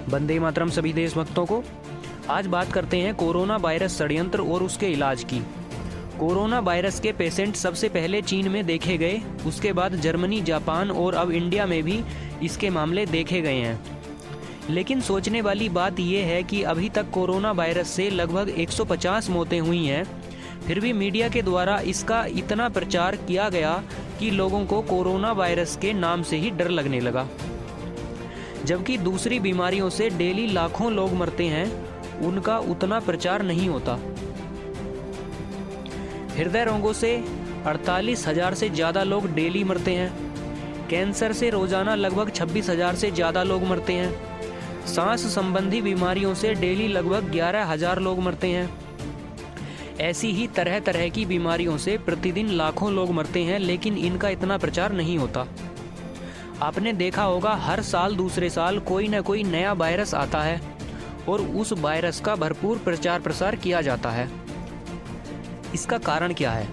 वंदे मातरम सभी देशभक्तों को। आज बात करते हैं कोरोना वायरस षड्यंत्र और उसके इलाज की। कोरोना वायरस के पेशेंट सबसे पहले चीन में देखे गए, उसके बाद जर्मनी, जापान और अब इंडिया में भी इसके मामले देखे गए हैं। लेकिन सोचने वाली बात यह है कि अभी तक कोरोना वायरस से लगभग 150 मौतें हुई हैं, फिर भी मीडिया के द्वारा इसका इतना प्रचार किया गया कि लोगों को कोरोना वायरस के नाम से ही डर लगने लगा। जबकि दूसरी बीमारियों से डेली लाखों लोग मरते हैं, उनका उतना प्रचार नहीं होता। हृदय रोगों से 48,000 से ज़्यादा लोग डेली मरते हैं। कैंसर से रोजाना लगभग 26,000 से ज़्यादा लोग मरते हैं। सांस संबंधी बीमारियों से डेली लगभग 11,000 लोग मरते हैं। ऐसी ही तरह तरह की बीमारियों से प्रतिदिन लाखों लोग मरते हैं, लेकिन इनका इतना प्रचार नहीं होता। आपने देखा होगा हर साल दूसरे साल कोई न कोई नया वायरस आता है और उस वायरस का भरपूर प्रचार प्रसार किया जाता है। इसका कारण क्या है,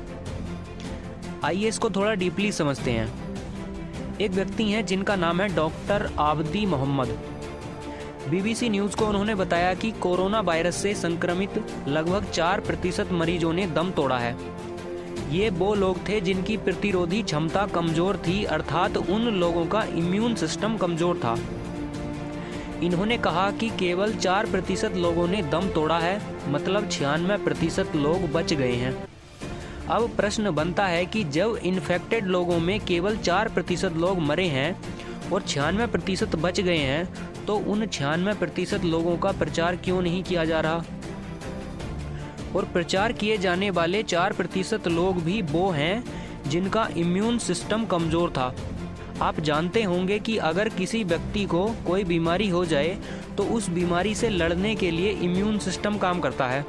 आइए इसको थोड़ा डीपली समझते हैं। एक व्यक्ति हैं जिनका नाम है डॉक्टर आबदी मोहम्मद। बीबीसी न्यूज़ को उन्होंने बताया कि कोरोना वायरस से संक्रमित लगभग 4% मरीजों ने दम तोड़ा है। ये वो लोग थे जिनकी प्रतिरोधी क्षमता कमज़ोर थी, अर्थात उन लोगों का इम्यून सिस्टम कमज़ोर था। इन्होंने कहा कि केवल 4% लोगों ने दम तोड़ा है, मतलब 96% लोग बच गए हैं। अब प्रश्न बनता है कि जब इन्फेक्टेड लोगों में केवल 4% लोग मरे हैं और 96% बच गए हैं, तो उन 96% लोगों का प्रचार क्यों नहीं किया जा रहा? और प्रचार किए जाने वाले 4% लोग भी वो हैं जिनका इम्यून सिस्टम कमज़ोर था। आप जानते होंगे कि अगर किसी व्यक्ति को कोई बीमारी हो जाए तो उस बीमारी से लड़ने के लिए इम्यून सिस्टम काम करता है,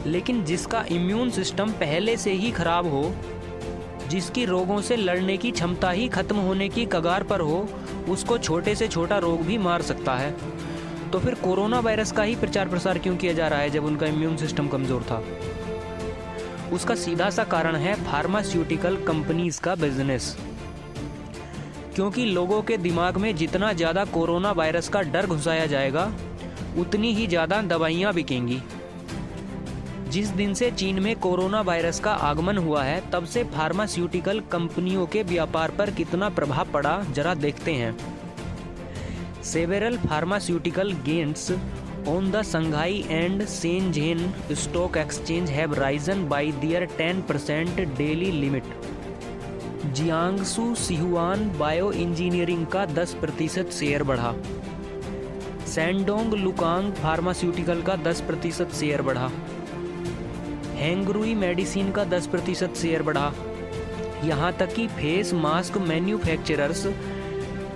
लेकिन जिसका इम्यून सिस्टम पहले से ही खराब हो, जिसकी रोगों से लड़ने की क्षमता ही खत्म होने की कगार पर हो, उसको छोटे से छोटा रोग भी मार सकता है। तो फिर कोरोना वायरस का ही प्रचार प्रसार क्यों किया जा रहा है जब उनका इम्यून सिस्टम कमज़ोर था? उसका सीधा सा कारण है फार्मास्यूटिकल कंपनीज का बिजनेस। क्योंकि लोगों के दिमाग में जितना ज़्यादा कोरोना वायरस का डर घुसाया जाएगा, उतनी ही ज़्यादा दवाइयाँ बिकेंगी। जिस दिन से चीन में कोरोना वायरस का आगमन हुआ है, तब से फार्मास्यूटिकल कंपनियों के व्यापार पर कितना प्रभाव पड़ा, जरा देखते हैं। Several pharmaceutical gains on the Shanghai and Shenzhen Stock Exchange have risen by their 10% daily limit। Jiangsu Sihuan bio engineering का 10% शेयर बढ़ा। सैंडोंग लुकांग फार्मास्यूटिकल का 10% शेयर बढ़ा। हैंगरुई मेडिसिन का 10% शेयर बढ़ा। यहाँ तक कि face mask manufacturers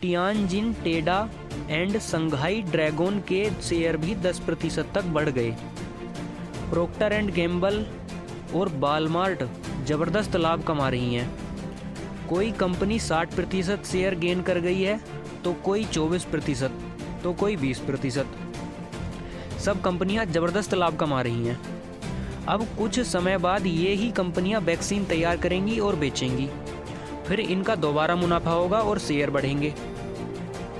Tianjin Teda and Shanghai Dragon के शेयर भी 10% तक बढ़ गए। प्रोक्टर एंड गैम्बल और वॉलमार्ट ज़बरदस्त लाभ कमा रही हैं। कोई कंपनी 60% शेयर गेन कर गई है, तो कोई 24%, तो कोई 20%। सब कंपनियां ज़बरदस्त लाभ कमा रही हैं। अब कुछ समय बाद ये ही कंपनियां वैक्सीन तैयार करेंगी और बेचेंगी, फिर इनका दोबारा मुनाफा होगा और शेयर बढ़ेंगे।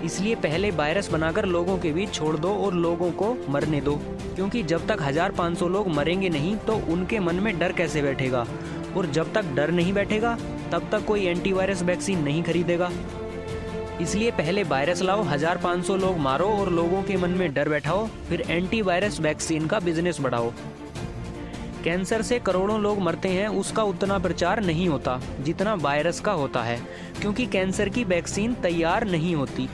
इसलिए पहले वायरस बनाकर लोगों के बीच छोड़ दो और लोगों को मरने दो, क्योंकि जब तक 1500 लोग मरेंगे नहीं तो उनके मन में डर कैसे बैठेगा, और जब तक डर नहीं बैठेगा तब तक कोई एंटीवायरस वैक्सीन नहीं खरीदेगा। इसलिए पहले वायरस लाओ, 1500 लोग मारो और लोगों के मन में डर बैठाओ, फिर एंटीवायरस वैक्सीन का बिजनेस बढ़ाओ। कैंसर से करोड़ों लोग मरते हैं, उसका उतना प्रचार नहीं होता जितना वायरस का होता है, क्योंकि कैंसर की वैक्सीन तैयार नहीं होती।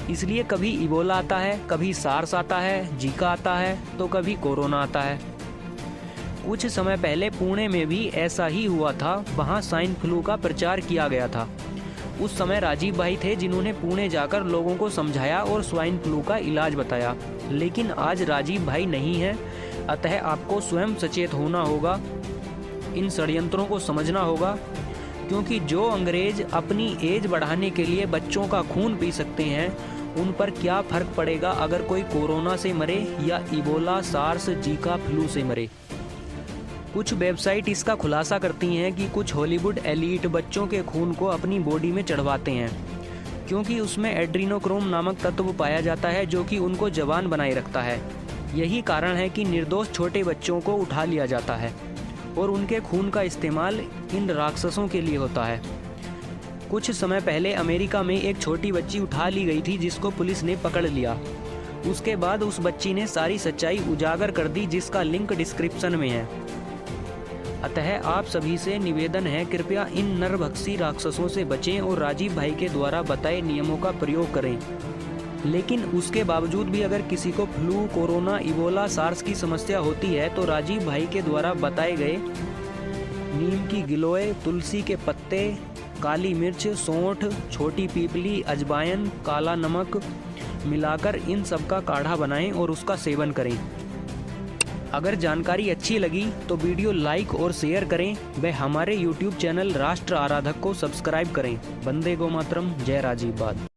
इसलिए कभी इबोला आता है, कभी सार्स आता है, जीका आता है, तो कभी कोरोना आता है। कुछ समय पहले पुणे में भी ऐसा ही हुआ था, वहाँ स्वाइन फ्लू का प्रचार किया गया था। उस समय राजीव भाई थे जिन्होंने पुणे जाकर लोगों को समझाया और स्वाइन फ्लू का इलाज बताया। लेकिन आज राजीव भाई नहीं है, अतः आपको स्वयं सचेत होना होगा, इन षड्यंत्रों को समझना होगा, क्योंकि जो अंग्रेज अपनी एज बढ़ाने के लिए बच्चों का खून पी सकते हैं, उन पर क्या फ़र्क पड़ेगा अगर कोई कोरोना से मरे या इबोला, सार्स, जीका, फ्लू से मरे। कुछ वेबसाइट इसका खुलासा करती हैं कि कुछ हॉलीवुड एलीट बच्चों के खून को अपनी बॉडी में चढ़वाते हैं, क्योंकि उसमें एड्रीनोक्रोम नामक तत्व पाया जाता है जो कि उनको जवान बनाए रखता है। यही कारण है कि निर्दोष छोटे बच्चों को उठा लिया जाता है और उनके खून का इस्तेमाल इन राक्षसों के लिए होता है। कुछ समय पहले अमेरिका में एक छोटी बच्ची उठा ली गई थी जिसको पुलिस ने पकड़ लिया। उसके बाद उस बच्ची ने सारी सच्चाई उजागर कर दी, जिसका लिंक डिस्क्रिप्शन में है। अतः आप सभी से निवेदन है, कृपया इन नरभक्षी राक्षसों से बचें और राजीव भाई के द्वारा बताए नियमों का प्रयोग करें। लेकिन उसके बावजूद भी अगर किसी को फ्लू, कोरोना, इबोला, सार्स की समस्या होती है तो राजीव भाई के द्वारा बताए गए नीम की गिलोय, तुलसी के पत्ते, काली मिर्च, सौंठ, छोटी पीपली, अजवाइन, काला नमक मिलाकर इन सब का काढ़ा बनाएं और उसका सेवन करें। अगर जानकारी अच्छी लगी तो वीडियो लाइक और शेयर करें व हमारे YouTube चैनल राष्ट्र आराधक को सब्सक्राइब करें। वंदे गो मातरम, जय राजीव बाद।